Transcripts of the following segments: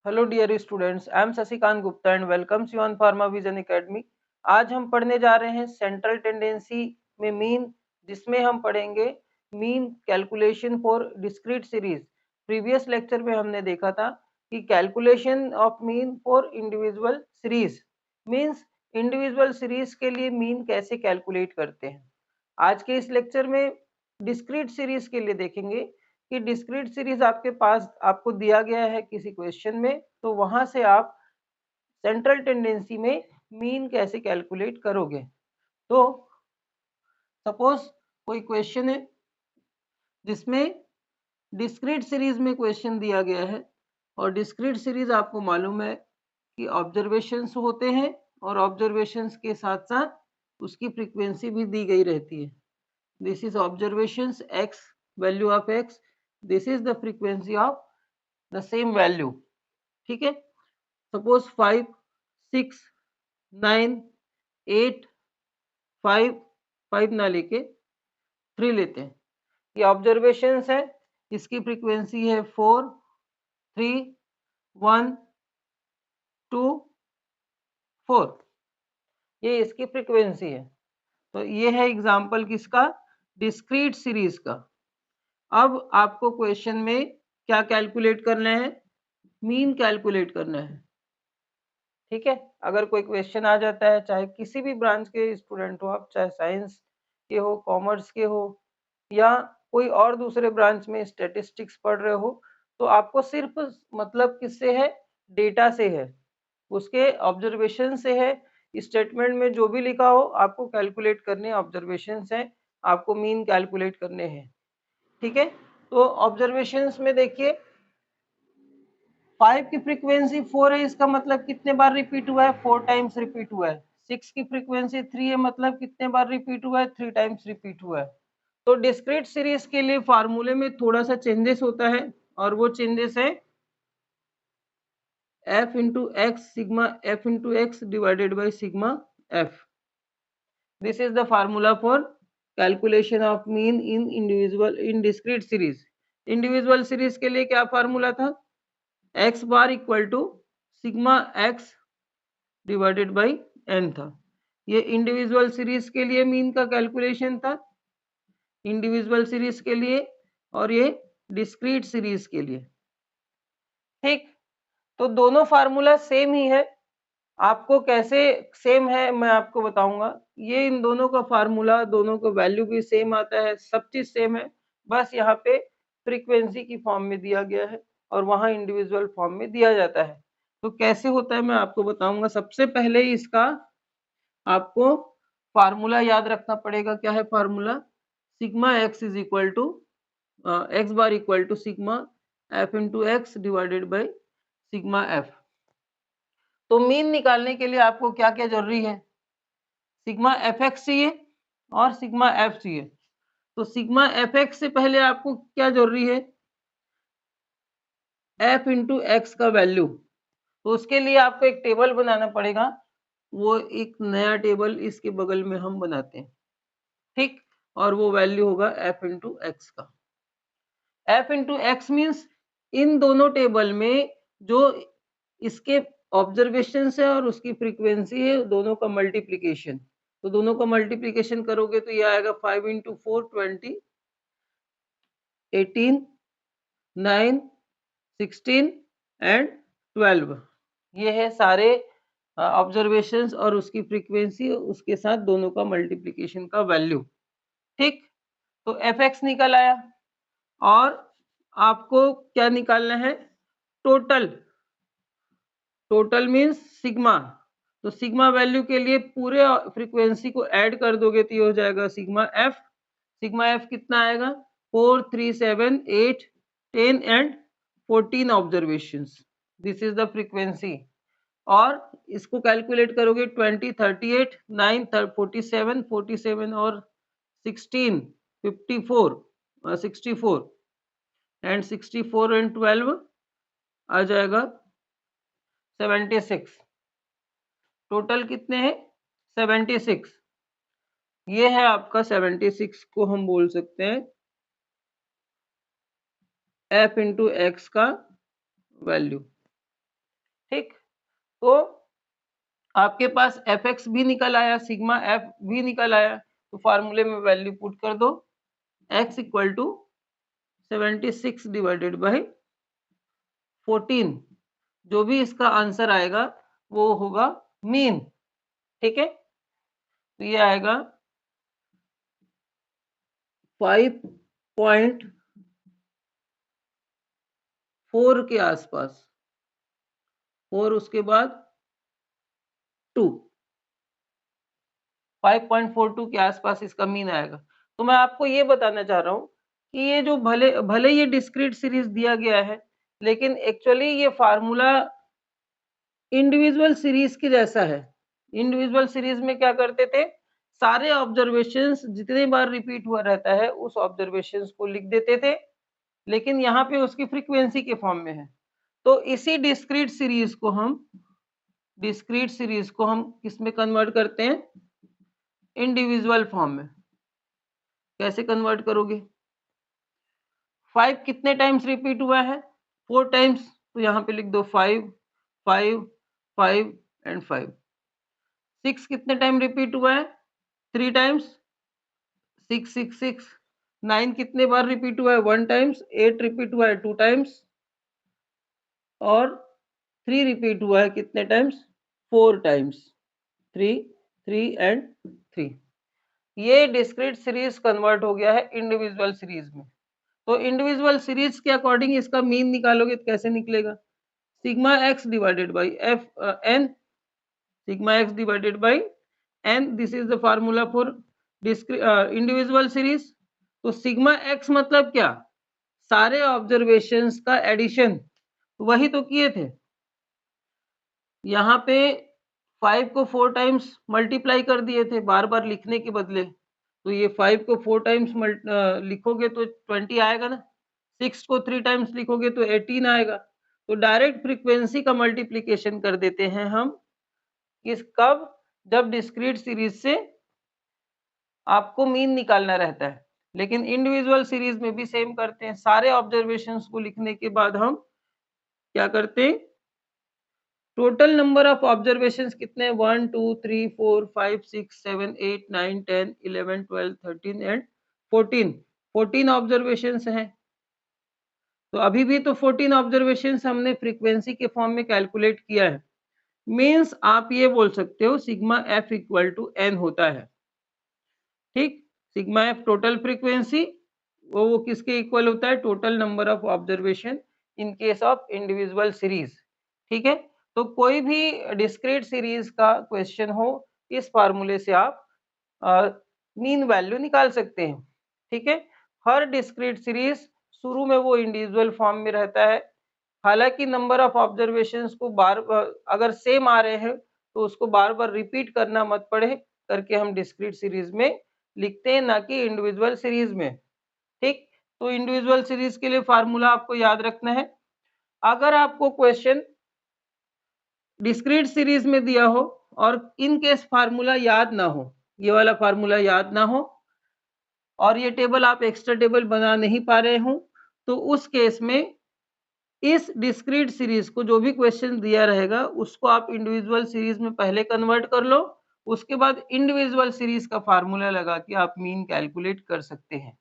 Hello dear students, I am Shashikant Gupta and welcomes you on Pharma Vision Academy. आज हम पढ़ने जा रहे हैं सेंट्रल टेंडेंसी में मीन, जिसमें हम पढ़ेंगे mean calculation for discrete series. Previous lecture में हमने देखा था कि calculation of mean for individual series means individual series के लिए मीन कैसे कैलकुलेट करते हैं। आज के इस लेक्चर में डिस्क्रीट सीरीज के लिए देखेंगे कि डिस्क्रीट सीरीज आपके पास आपको दिया गया है किसी क्वेश्चन में, तो वहां से आप सेंट्रल टेंडेंसी में मीन कैसे कैलकुलेट करोगे। तो सपोज कोई क्वेश्चन है जिसमें डिस्क्रीट सीरीज में क्वेश्चन दिया गया है, और डिस्क्रीट सीरीज आपको मालूम है कि ऑब्जर्वेशंस होते हैं और ऑब्जर्वेशंस के साथ साथ उसकी फ्रीक्वेंसी भी दी गई रहती है। This is observations x, value of x, this is the frequency of the same value. ठीक है, सपोज 5, 6, 9, 8, 5, 5 ना लेके 3 लेते हैं। ये ऑब्जर्वेशंस है, इसकी फ्रीक्वेंसी है 4, 3, 1, 2, 4। ये इसकी फ्रीक्वेंसी है। तो ये है एग्जांपल किसका, डिस्क्रीट सीरीज का। अब आपको क्वेश्चन में क्या कैलकुलेट करना है, मीन कैलकुलेट करना है। ठीक है, अगर कोई क्वेश्चन आ जाता है, चाहे किसी भी ब्रांच के स्टूडेंट हो आप, चाहे साइंस के हो, कॉमर्स के हो, या कोई और दूसरे ब्रांच में स्टैटिस्टिक्स पढ़ रहे हो, तो आपको सिर्फ मतलब किससे है, डेटा से है, उसके ऑब्जर्वेशन से है। स्टेटमेंट में जो भी लिखा हो आपको कैलकुलेट करने ऑब्जर्वेशन है, आपको मीन कैलकुलेट करने हैं। ठीक है, तो ऑब्जर्वेशंस में देखिए 5 की फ्रीक्वेंसी 4 है, इसका मतलब कितने बार रिपीट हुआ है, 4 टाइम्स रिपीट हुआ है। 6 की फ्रीक्वेंसी 3 है, मतलब कितने बार रिपीट हुआ है, 3 टाइम्स रिपीट हुआ है। तो डिस्क्रीट सीरीज के लिए फार्मूले में थोड़ा सा चेंजेस होता है, और वो चेंजेस है f into x sigma f into x divided by sigma f। This is the formula for calculation of mean in discrete series. Individual series के लिए क्या फार्मूला था, x bar equal to sigma x divided by n था। ये individual series के लिए mean का calculation था, इंडिविजुअल सीरीज के लिए, और ये डिस्क्रीट सीरीज के लिए। ठीक, तो दोनों फार्मूला सेम ही है। आपको कैसे सेम है मैं आपको बताऊंगा। ये इन दोनों का फार्मूला, दोनों का वैल्यू भी सेम आता है, सब चीज सेम है, बस यहाँ पे फ्रीक्वेंसी की फॉर्म में दिया गया है और वहां इंडिविजुअल फॉर्म में दिया जाता है। तो कैसे होता है मैं आपको बताऊंगा। सबसे पहले इसका आपको फार्मूला याद रखना पड़ेगा। क्या है formula, sigma x is equal to x bar equal to sigma f into x divided by sigma f. तो मीन निकालने के लिए आपको क्या क्या जरूरी है, सिग्मा एफ एक्स चाहिए और सिग्मा एफ चाहिए। तो सिग्मा एफ एक्स से पहले आपको क्या जरूरी है, एफ इंटू एक्स का वैल्यू। तो उसके लिए आपको एक टेबल बनाना पड़ेगा, वो एक नया टेबल इसके बगल में हम बनाते हैं। ठीक, और वो वैल्यू होगा एफ इंटू एक्स का। F into x means in दोनों टेबल में जो इसके ऑब्जर्वेशन है और उसकी फ्रीक्वेंसी है, दोनों का मल्टीप्लीकेशन। तो दोनों का मल्टीप्लीकेशन करोगे तो ये आएगा 5 इंटू 4 20, 18, 9, 16 एंड 12। ये है सारे ऑब्जर्वेशंस और उसकी फ्रीक्वेंसी, उसके साथ दोनों का मल्टीप्लीकेशन का वैल्यू। ठीक, तो एफ एक्स निकल आया, और आपको क्या निकालना है, टोटल। Total means sigma. तो सिग्मा वैल्यू के लिए पूरे फ्रीक्वेंसी को ऐड कर दोगे तो ये हो जाएगा सिग्मा एफ। सिग्मा एफ कितना आएगा, 4, 3, 7, 8, 10 and 14 observations. This is the frequency. और इसको कैलकुलेट करोगे 20, 38, 9, 47, 47 और 16, 54, 64 एंड 64 एंड 12 आ जाएगा 76। टोटल कितने हैं, 76। ये है आपका 76 को हम बोल सकते हैं एफ इंटू एक्स का वैल्यू। ठीक, तो आपके पास एफ एक्स भी निकल आया, सिग्मा एफ भी निकल आया, तो फार्मूले में वैल्यू पुट कर दो, x equal to 76 divided by 14, जो भी इसका आंसर आएगा वो होगा मीन। ठीक है, तो ये आएगा 5.4 के आसपास, 4 उसके बाद 2, 5.42 के आसपास इसका मीन आएगा। तो मैं आपको ये बताना चाह रहा हूँ कि ये जो भले भले ये डिस्क्रीट सीरीज दिया गया है, लेकिन एक्चुअली ये फार्मूला इंडिविजुअल सीरीज के जैसा है। इंडिविजुअल सीरीज में क्या करते थे, सारे ऑब्जर्वेशंस जितने बार रिपीट हुआ रहता है उस ऑब्जर्वेशंस को लिख देते थे, लेकिन यहाँ पे उसकी फ्रीक्वेंसी के फॉर्म में है। तो इसी डिस्क्रीट सीरीज को हम किस में कन्वर्ट करते हैं, इंडिविजुअल फॉर्म में। कैसे कन्वर्ट करोगे, 5 कितने टाइम्स रिपीट हुआ है, 4 टाइम्स, तो यहाँ पे लिख दो 5 5 5 एंड 5। 6 कितने टाइम रिपीट हुआ है, 3 टाइम्स, 6 6 6। 9 कितने बार रिपीट हुआ है, 1 टाइम्स। 8 रिपीट हुआ है 2 टाइम्स, और 3 रिपीट हुआ है कितने टाइम्स, 4 टाइम्स। 3 3 एंड 3। ये डिस्क्रीट सीरीज कन्वर्ट हो गया है इंडिविजुअल सीरीज में। तो इंडिविजुअल सीरीज के अकॉर्डिंग इसका मीन निकालोगे तो कैसे निकलेगा, sigma x divided by f n, sigma x divided by n, this is the formula for individual series. तो सिग्मा एक्स मतलब क्या, सारे ऑब्जर्वेशंस का एडिशन, वही तो किए थे। यहाँ पे 5 को 4 टाइम्स मल्टीप्लाई कर दिए थे बार बार लिखने के बदले, तो ये 5 को 4 टाइम्स लिखोगे तो 20 आएगा ना, 6 को 3 टाइम्स लिखोगे तो 18 आएगा। तो डायरेक्ट फ्रीक्वेंसी का मल्टीप्लिकेशन कर देते हैं हम, किस कब, जब डिस्क्रीट सीरीज से आपको मीन निकालना रहता है। लेकिन इंडिविजुअल सीरीज में भी सेम करते हैं, सारे ऑब्जर्वेशंस को लिखने के बाद हम क्या करते हैं, टोटल नंबर ऑफ ऑब्जर्वेशंस कितने, 1 2 3 4 5 6 7 8 9 10 11 12 13 एंड 14, 14 ऑब्जर्वेशंस हैं। तो अभी भी तो 14 ऑब्जर्वेशंस हमने फ्रीक्वेंसी के फॉर्म में कैलकुलेट किया है। मीन्स आप ये बोल सकते हो sigma f equal to n होता है। ठीक, सिग्मा एफ टोटल फ्रीक्वेंसी, वो किसके इक्वल होता है, total number of observation in case of individual series. ठीक है, तो कोई भी डिस्क्रीट सीरीज का क्वेश्चन हो, इस फार्मूले से आप मीन वैल्यू निकाल सकते हैं। ठीक है, हर डिस्क्रीट सीरीज शुरू में वो इंडिविजुअल फॉर्म में रहता है, हालांकि नंबर ऑफ ऑब्जर्वेशंस को बार अगर सेम आ रहे हैं तो उसको बार बार रिपीट करना मत पड़े करके हम डिस्क्रीट सीरीज में लिखते हैं, ना कि इंडिविजुअल सीरीज में। ठीक, तो इंडिविजुअल सीरीज के लिए फार्मूला आपको याद रखना है। अगर आपको क्वेश्चन डिस्क्रीट सीरीज में दिया हो और इन केस फार्मूला याद ना हो, ये वाला फार्मूला याद ना हो, और ये टेबल आप एक्स्ट्रा टेबल बना नहीं पा रहे हो, तो उस केस में इस डिस्क्रीट सीरीज को जो भी क्वेश्चन दिया रहेगा उसको आप इंडिविजुअल सीरीज में पहले कन्वर्ट कर लो, उसके बाद इंडिविजुअल सीरीज का फार्मूला लगा के आप मीन कैलकुलेट कर सकते हैं।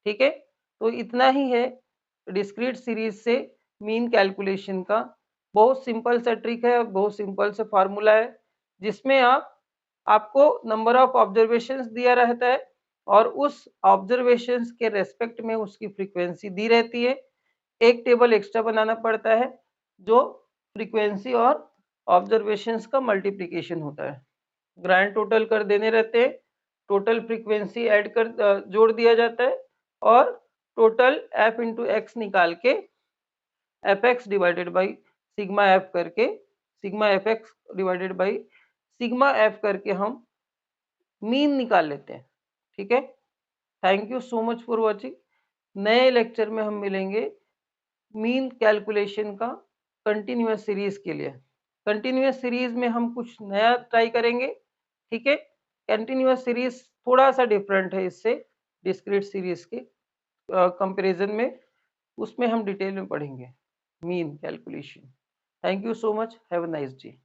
ठीक है, तो इतना ही है डिस्क्रीट सीरीज से मीन कैलकुलेशन का। बहुत सिंपल सा ट्रिक है, बहुत सिंपल सा फार्मूला है, जिसमें आपको नंबर ऑफ ऑब्जर्वेशंस दिया रहता है और उस ऑब्जर्वेशंस के रेस्पेक्ट में उसकी फ्रीक्वेंसी दी रहती है। एक टेबल एक्स्ट्रा बनाना पड़ता है जो फ्रीक्वेंसी और ऑब्जर्वेशंस का मल्टीप्लिकेशन होता है, ग्रैंड टोटल कर देने रहते हैं, टोटल फ्रीक्वेंसी ऐड कर जोड़ दिया जाता है, और टोटल एफ इंटू एक्स निकाल के F X divided by sigma F करके, sigma F X divided by sigma F करके हम मीन निकाल लेते हैं। ठीक है, thank you so much for watching. नए लेक्चर में हम मिलेंगे मीन कैलकुलेशन का कंटिन्यूअस सीरीज के लिए। कंटिन्यूअस सीरीज में हम कुछ नया ट्राई करेंगे। ठीक है, कंटिन्यूअस सीरीज थोड़ा सा डिफरेंट है इससे डिस्क्रीट सीरीज के कंपैरिजन में, उसमें हम डिटेल में पढ़ेंगे mean calculation. Thank you so much, have a nice day.